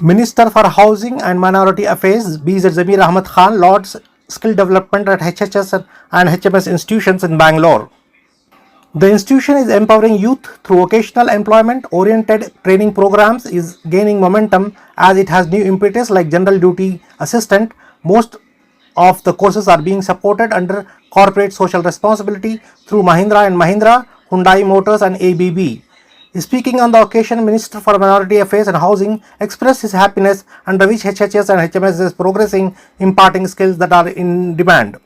Minister for Housing and Minority Affairs BZ Zamir Ahmad Khan lauds skill development at HHS and HMS institutions in Bangalore. The institution is empowering youth through vocational employment-oriented training programs, is gaining momentum as it has new impetus like General Duty Assistant. Most of the courses are being supported under corporate social responsibility through Mahindra and Mahindra, Hyundai Motors and ABB. Speaking on the occasion, Minister for Minority Affairs and Housing expressed his happiness under which HHS and HMS is progressing, imparting skills that are in demand.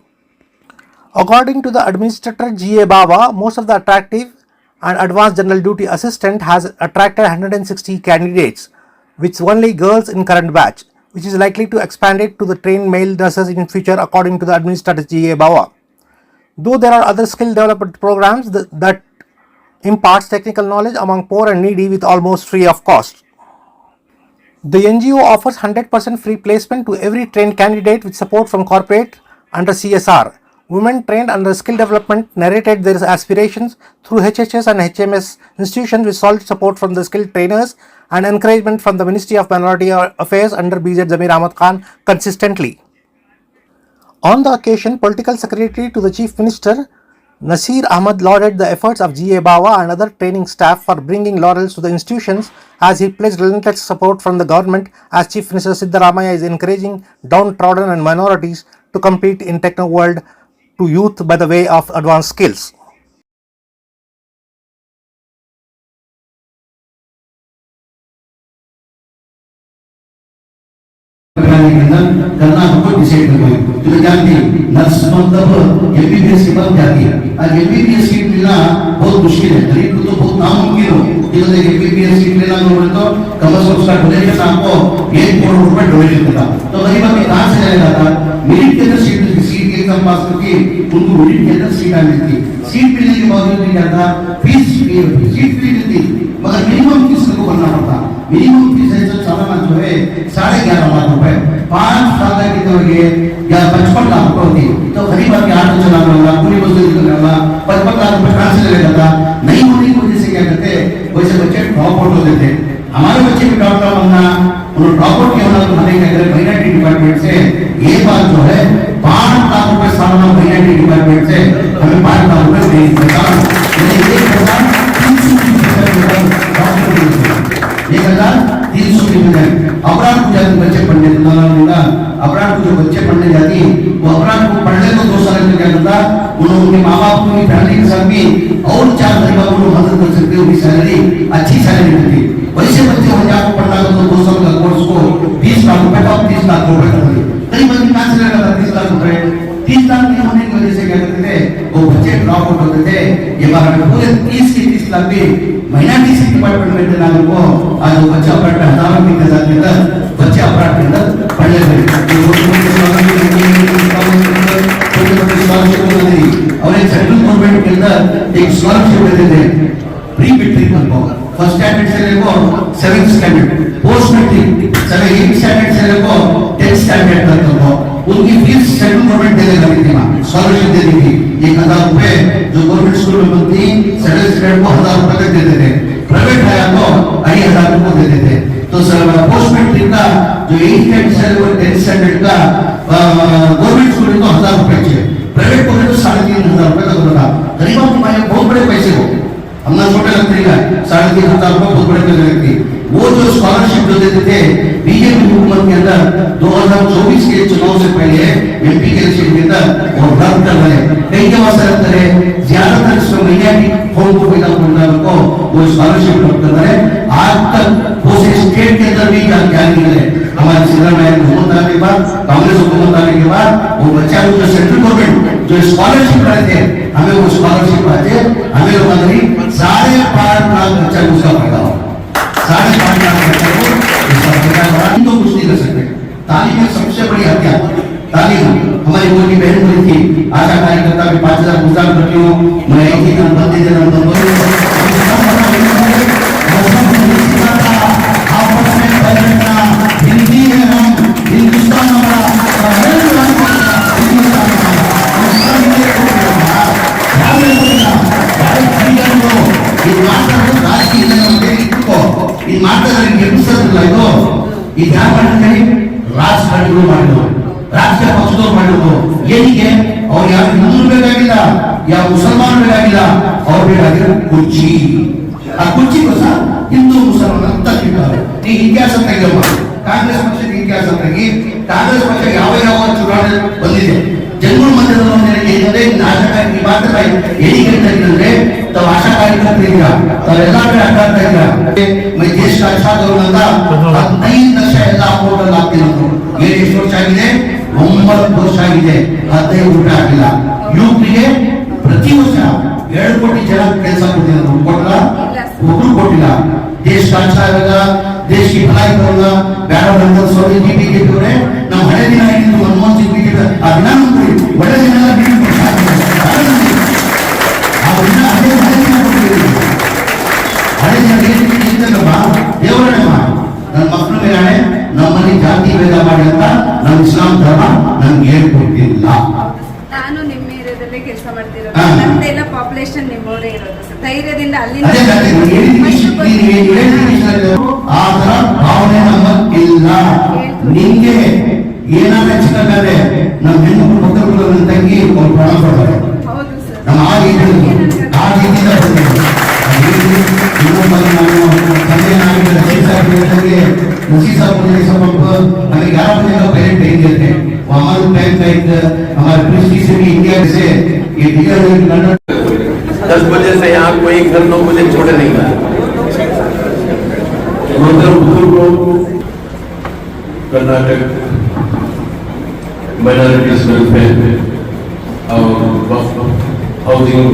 According to the Administrator G.A. Bawa, most of the attractive and advanced General Duty Assistant has attracted 160 candidates, with only girls in current batch, which is likely to expand it to the trained male nurses in future, according to the Administrator G.A. Bawa. Though there are other skill development programs that imparts technical knowledge among poor and needy with almost free of cost. The NGO offers 100% free placement to every trained candidate with support from corporate under CSR. Women trained under skill development narrated their aspirations through HHS and HMS institutions with solid support from the skilled trainers and encouragement from the Ministry of Minority Affairs under BZ Zamir Ahmad Khan consistently. On the occasion, Political Secretary to the Chief Minister Nasir Ahmad lauded the efforts of G.A. Bawa and other training staff for bringing laurels to the institutions as he pledged relentless support from the government as Chief Minister Siddaramaiah is encouraging downtrodden and minorities to compete in techno world to youth by the way of advanced skills. करना हमको decide करना है तो जानते हैं nurse मतलब MBBS के बाद जाती है आज एमबीबीएस सीट मिलना बहुत मुश्किल है गरीब को तो बहुत नामुमकिन हो इसलिए एमबीबीएस सीट लेना तो कम से कम उसका डोनेशन आपको 1 करोड़ रुपए डोनेशन देता तो गरीब आदमी कहाँ से जाएगा था मेरिट के अंदर सीट के एग्जाम पास करके उनको मेरिट के अंदर सीट आ मिलती सीट मिलने के बावजूद क्या था फीस सीट फ्री मिलती मगर मिनिमम फीस को भरना पड़ता मिनिमम फीस है सालाना जो है 11.5 लाख रुपए 5 साल तक कितने या 55 लाख रुपए होती तो गरीब आदमी ऑटो चलाने वाला पूरी मजदूरी करने वाला 55 लाख रुपए कहाँ से ले जाता नहीं होने की वजह से क्या करते वैसे बच्चे ड्रॉप आउट हो देते हमारे बच्चे भी डॉक्टर बनना उन्होंने ड्रॉप आउट किया होना तो हमें क्या करें माइनॉरिटी डिपार्टमेंट से ये बात जो है 5 लाख रुपए सालाना माइनॉरिटी डिपार्टमेंट से हमें 5 लाख रुपए देता अपराध को जाते बच्चे पढ़ने अपराध को जो बच्चे पढ़ने जाती वो अपराध को पढ़ने को 2 साल में क्या करता उन्होंने माँ बाप की फैमिली के साथ भी और 4 तरीका उन्होंने मदद कर सकते उनकी सैलरी अच्छी सैलरी मिलती वैसे बच्चे हो जाकर पढ़ना तो 2 साल का कोर्स को 20 लाख रुपए का 30 लाख रुपए कर दिए कई बच्चे कहाँ से लगा 30 लाख रुपए 30 लाख नहीं होने की वजह से क्या करते थे वो बच्चे ड्रॉप आउट होते थे ये बार में पूरे 30 लाख भी माइनॉरिटी से डिपार्टमेंट में देना को आज वो बच्चा अपराध में हजारों की तादाद के अंदर बच्चे अपराध के अंदर पढ़ ले और एक सेंट्रल गवर्नमेंट के अंदर एक स्कॉलरशिप देते थे प्री मैट्रिक को फर्स्ट स्टैंडर्ड से लेकर 7th standard post matric 8th standard से लेकर 10th स्टैंडर्ड तक को उनकी फीस सेंट्रल गवर्नमेंट दे देती थी स्कॉलरशिप देती थी 1000 रुपए जो गवर्नमेंट स्कूल में बनती सेंट्रल स्टूडेंट को 1000 रुपए तक देते थे प्राइवेट है तो 2500 रुपए देते थे तो पोस्ट मैट्रिक का जो 8th स्टैंडर्ड से लेकर 10th स्टैंडर्ड का गवर्नमेंट स्कूल में तो 1000 रुपए चाहिए प्राइवेट को तो 3500 रुपए तक होता गरीबों को बहुत बड़े पैसे हो हमने छोटे लगते हैं 3500 रुपए बहुत बड़े पैसे लगते वो जो स्कॉलरशिप जो देते थे बीजेपी हुकूमत के अंदर 2024 के चुनाव से पहले एमपी के इलेक्शन के अंदर वो रद्द कर रहे कई जगह से रद्द करे ज्यादातर इसमें मीडियाटिक फॉर्म को पैदा करने को वो स्कॉलरशिप रद्द कर रहे आज तक वो स्टेट के अंदर भी जारी करे हमारे सिद्धरामैया हुकूमत आने के बाद कांग्रेस हुकूमत आने के बाद वो बच्चा जो सेंट्रल गवर्नमेंट जो स्कॉलरशिप रहे थे हमें वो स्कॉलरशिप आते हमें लोग गरीब 5.5 लाख बच्चा उसका फायदा हो 5.5 लाख बच्चा को तो कुछ नहीं कर सकते तालीम है सबसे बड़ी हथियार तालीम हमारी मोदी बहन बोली थी आशा कार्यकर्ता में 5000 गुजार करती हूँ मैं एक ही काम बंदे देना आपस में बदलना हिंदी में हम हिंदुस्तान हमारा ಹೊಸದವ್ರು ಮಾಡಿರೋದು ಏನಿಗೆ ಅವ್ರು ಯಾರು ಹಿಂದೂ ಬೇಕಾಗಿಲ್ಲ, ಯಾವ ಮುಸಲ್ಮಾನ್ ಬೇಕಾಗಿಲ್ಲ, ಅವ್ರು ಬೇಕಾಗಿರೋ ಕುರ್ಚಿ. ಆ ಕುರ್ಚಿಗೋಸ ಹಿಂದೂ ಮುಸಲ್ಮಾನ ಅಂತ ತಿಂತಾರೆ. ಈ ಇತಿಹಾಸ ತೆಗೆಯಮ್ಮ, ಕಾಂಗ್ರೆಸ್ ಪಕ್ಷದ ಇತಿಹಾಸ ತೆಗಿ. ಕಾಂಗ್ರೆಸ್ ಪಕ್ಷ ಯಾವ ಯಾವ ಚುನಾವಣೆ ಬಂದಿದೆ, ಜನಗಳ ಮಧ್ಯದಲ್ಲಿ ಏನಿದೆ ಆಶಾ ಮಾತ್ರ ಏನಿಗೆ ಅಂದ್ರೆ ತಾವು ಆಶಾ ಕಾರ್ಯಕರ್ತರಿದ್ದೀರಾ, ತಾವೆಲ್ಲ ಕಡೆ ಅಡ್ಡಾಡ್ತಾ ಇದ್ದೀರಾ. ದೇಶ ಅಚ್ಚಾದವ್ರನ್ನ 15 ಲಕ್ಷ ಎಲ್ಲ ಅಕೌಂಟಲ್ಲಿ ಆಗ್ತಿಲ್ಲ. ಏನ್ ಎಷ್ಟು ವರ್ಷ ಆಗಿದೆ? 9 ವರ್ಷ ಆಗಿದೆ, 15 ರೂಪಾಯಿ ಆಗಿಲ್ಲ. ಯುವಕರಿಗೆ ಪ್ರತಿ ವರ್ಷ 2 ಕೋಟಿ ಜನ ಕೆಲಸ ಕೊಟ್ಟಿಲ್ಲ, ಕೊಟ್ಟಲ್ಲ, ಒಬ್ರು ಕೊಟ್ಟಿಲ್ಲ. ದೇಶ ರಾಜಕಾರಣ ದೇಶ की भलाई करूंगा ಬೇಡ ಬಂದ ಸೋರಿ ಬಿಜೆಪಿ ಅವರೇ ನಮ್ಮ ಹಳೆ ದಿನ ಆಗಿದ್ದು ಮನಮೋಹನ್ ಸಿಂಗ್ ಬಿಜೆಪಿ ಆ ದಿನ ನೋಡಿ ಒಳ್ಳೆ ದಿನ ಎಲ್ಲ ಬಿಜೆಪಿ ಆ ದಿನ ಹಳೆ ದಿನ ಕೊಟ್ಟಿದ್ದೀವಿ. ಹಳೆ ದಿನ ಏನಿದ್ದಲ್ಲಮ್ಮ ದೇವರಮ್ಮ ನನ್ನ ಮಕ್ಕಳ ಮೇಲೆ ನಮ್ಮಲ್ಲಿ ಜಾತಿ ಭೇದ ಮಾಡಿ ಅಂತ ನಮ್ಮ ಇಸ್ಲಾಂ ಧರ್ಮ ನಮ್ಗೆ ಹೇಳ್ಕೊಟ್ಟಿಲ್ಲ. ನಾನು ನಿಮ್ಮ ಏರಿಯಾದಲ್ಲೇ ಕೆಲಸ ಮಾಡ್ತಿರೋದು, ನಮ್ದೆಲ್ಲ ಪಾಪ್ಯುಲೇಷನ್ ನಿಮ್ಮವರೇ ಇರೋದು ಸರ್. ಧೈರ್ಯದಿಂದ ಅಲ್ಲಿಂದ ಆ ತರ ಭಾವನೆ ನಮಗಿಲ್ಲ. ನಿಂಗೆ ಏನಾದ್ರು ಹೆಚ್ಚಿದ್ದಾರೆ ನಮ್ಮ ಹೆಣ್ಣು ಮಕ್ಕಳು ನನ್ನ ತಂಗಿ ಅವ್ರು ಪ್ರಾಣ ಕೊಡ್ತಾರೆ. ಹೌದು ಸರ್. ನಮ್ಮ ಆ ರೀತಿಯಿಂದ हमें 11 बजे का पहले ट्रेन देते हैं, हमारे टाइम का एक हमारे कृषि से भी इंडिया से ये दिया 10 बजे से यहाँ कोई घर 9 बजे छोड़े नहीं गया। कर्नाटक माइनॉरिटीज वेलफेयर और हाउसिंग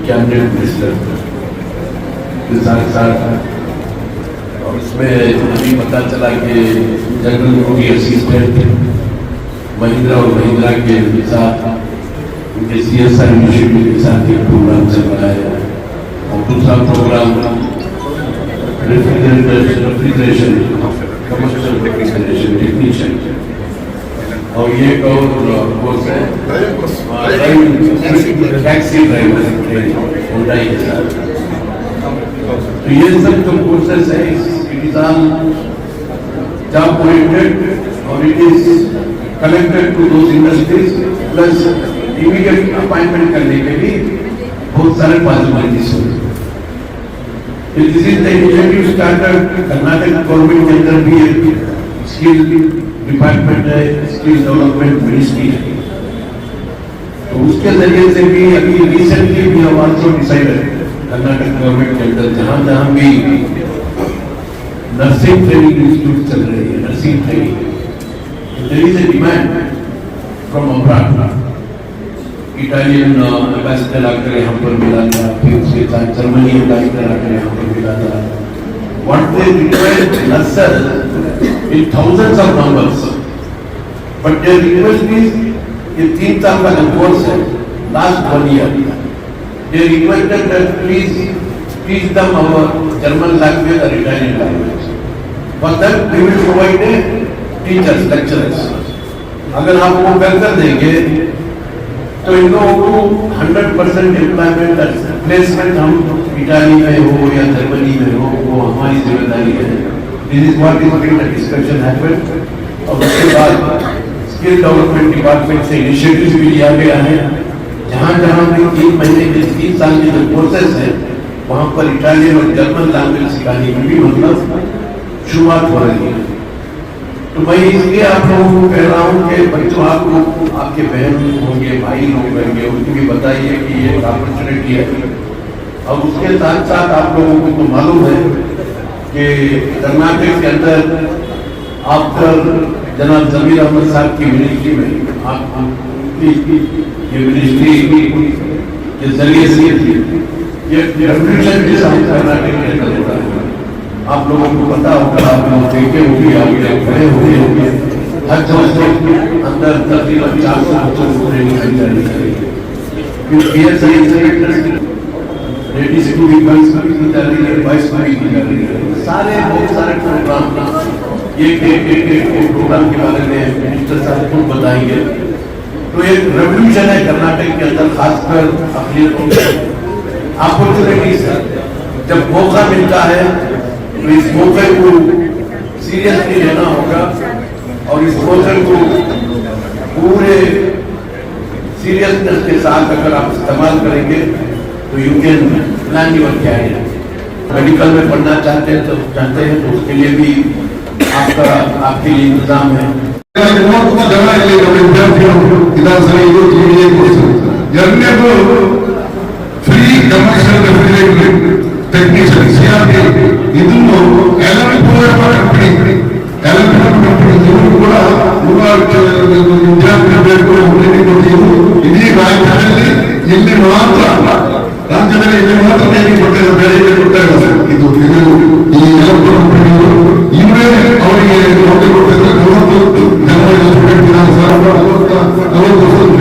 कैबिनेट मिनिस्टर के साथ साथ, और इसमें अभी पता चला कि जनरल योगी असिस्टेंट महिंद्रा और महिंद्रा के साथ उनके CSR इनिशिएटिव के साथ एक प्रोग्राम चल रहा है, और दूसरा प्रोग्राम रेफ्रिजरेशन कमर्शियल टेक्नीशियन, और ये कोर्स है टैक्सी ड्राइवर होंडाई के साथ। तो ये सब जो कोर्सेस है it is all job oriented और it is connected to those industries, plus immediate appointment करने के लिए बहुत सारे पॉसिबिलिटीज होते हैं। This is the initiative started Karnataka government के अंदर भी एक स्किल डिपार्टमेंट है, स्किल डेवलपमेंट मिनिस्ट्री है, तो उसके जरिए से भी अभी recently we have also decided Karnataka government के अंदर जहां जहां भी नर्सिंग ट्रेनिंग इंस्टीट्यूट चल रही है, nursing training, there is a demand from abroad. Italian ambassador आकर यहाँ पर मिला था, फिर उसके साथ जर्मनी एम्बेसडर आकर यहाँ पर मिला था। What they require nurses in thousands of numbers, but their request is ये 3 साल का कोर्स है, last 1 year. They requested that please teach them our German language or Italian language. For that we will provide a teachers, lecturers. अगर आप वो कर देंगे तो इन लोगों को 100% एम्प्लॉयमेंट प्लेसमेंट हम इटाली में हो या जर्मनी में हो, वो हमारी जिम्मेदारी है। This is what is the discussion happened. और उसके बाद स्किल डेवलपमेंट डिपार्टमेंट से इनिशिएटिव भी लिया गया है, जहाँ जहाँ भी 3 महीने के 3 साल के जो कोर्सेस है वहाँ पर इटालियन और जर्मन लैंग्वेज सिखाने की भी मतलब शुरुआत हो रही है। तो मैं इसलिए आप लोगों को कह रहा हूँ कि बच्चों आप लोग आपके बहन होंगे, भाई लोग होंगे, उनको भी बताइए कि ये अपॉर्चुनिटी है। और उसके साथ साथ आप लोगों को तो मालूम है कि कर्नाटक के अंदर आफ्टर जनाब जमीर अहमद साहब की मिनिस्ट्री में आप ये मिनिस्ट्री के जरिए से ये रेवोल्यूशन के साथ कर्नाटक के अंदर होता है। आप लोगों को पता होगा, आप लोग देखे होंगे, आप लोग खड़े होंगे हर जगह से अंदर तकरीबन 400 बच्चों को ट्रेनिंग दी जा रही है। लेडीज को भी गर्ल्स को भी दी जा रही है, बॉयज को भी दी जा रही है। सारे बहुत सारे प्रोग्राम ये प्रोग्राम के बारे में मिनिस्टर साहब खुद बताएंगे। तो एक रेवोल्यूशन है कर्नाटक के अंदर, खासकर अखिलेशों की अपॉर्चुनिटीज है। जब मौका मिलता है तो इस मौके को सीरियसली लेना होगा और इस पोर्टल को पूरे सीरियसनेस के साथ अगर आप इस्तेमाल करेंगे तो you can plan your career. Medical में पढ़ना चाहते हैं तो उसके लिए भी आपके लिए इंतजाम है। ತುಂಬಾ ಜನ ಇಲ್ಲಿ ನಮ್ಮ ವಿದ್ಯಾರ್ಥಿಗಳು ಇದ್ದಾರೆ ಸರ್. ಇದು GDA ಕೋರ್ಸ್. ಎರಡನೇದು free commercial refrigerator technician CRT. ಇದನ್ನು ಕಂಪನಿ ಇವರು ಕೂಡ ವಿದ್ಯಾರ್ಥಿಗಳು ಬೇಕು ಟ್ರೈನಿಂಗ್ ಕೊಟ್ಟಿದ್ದು ಇಡೀ ರಾಜ್ಯದಲ್ಲಿ ಇಲ್ಲಿ ಮಾತ್ರ ಟ್ರೈನಿಂಗ್ ಕೊಟ್ಟಿದ್ದಾರೆ, ಬೇರೆ ಕೊಡ್ತಾ ಇಲ್ಲ ಸರ್. ಇದು ಈ ಕಂಪನಿಗಳು ಇವರೇ ಅವರಿಗೆ ನೌಕರಿ ಕೊಡ್ತಿದ್ದಾರೆ. 40 ಜನ ಸ್ಟೂಡೆಂಟ್ ಇದ್ದಾರೆ ಸರ್. 40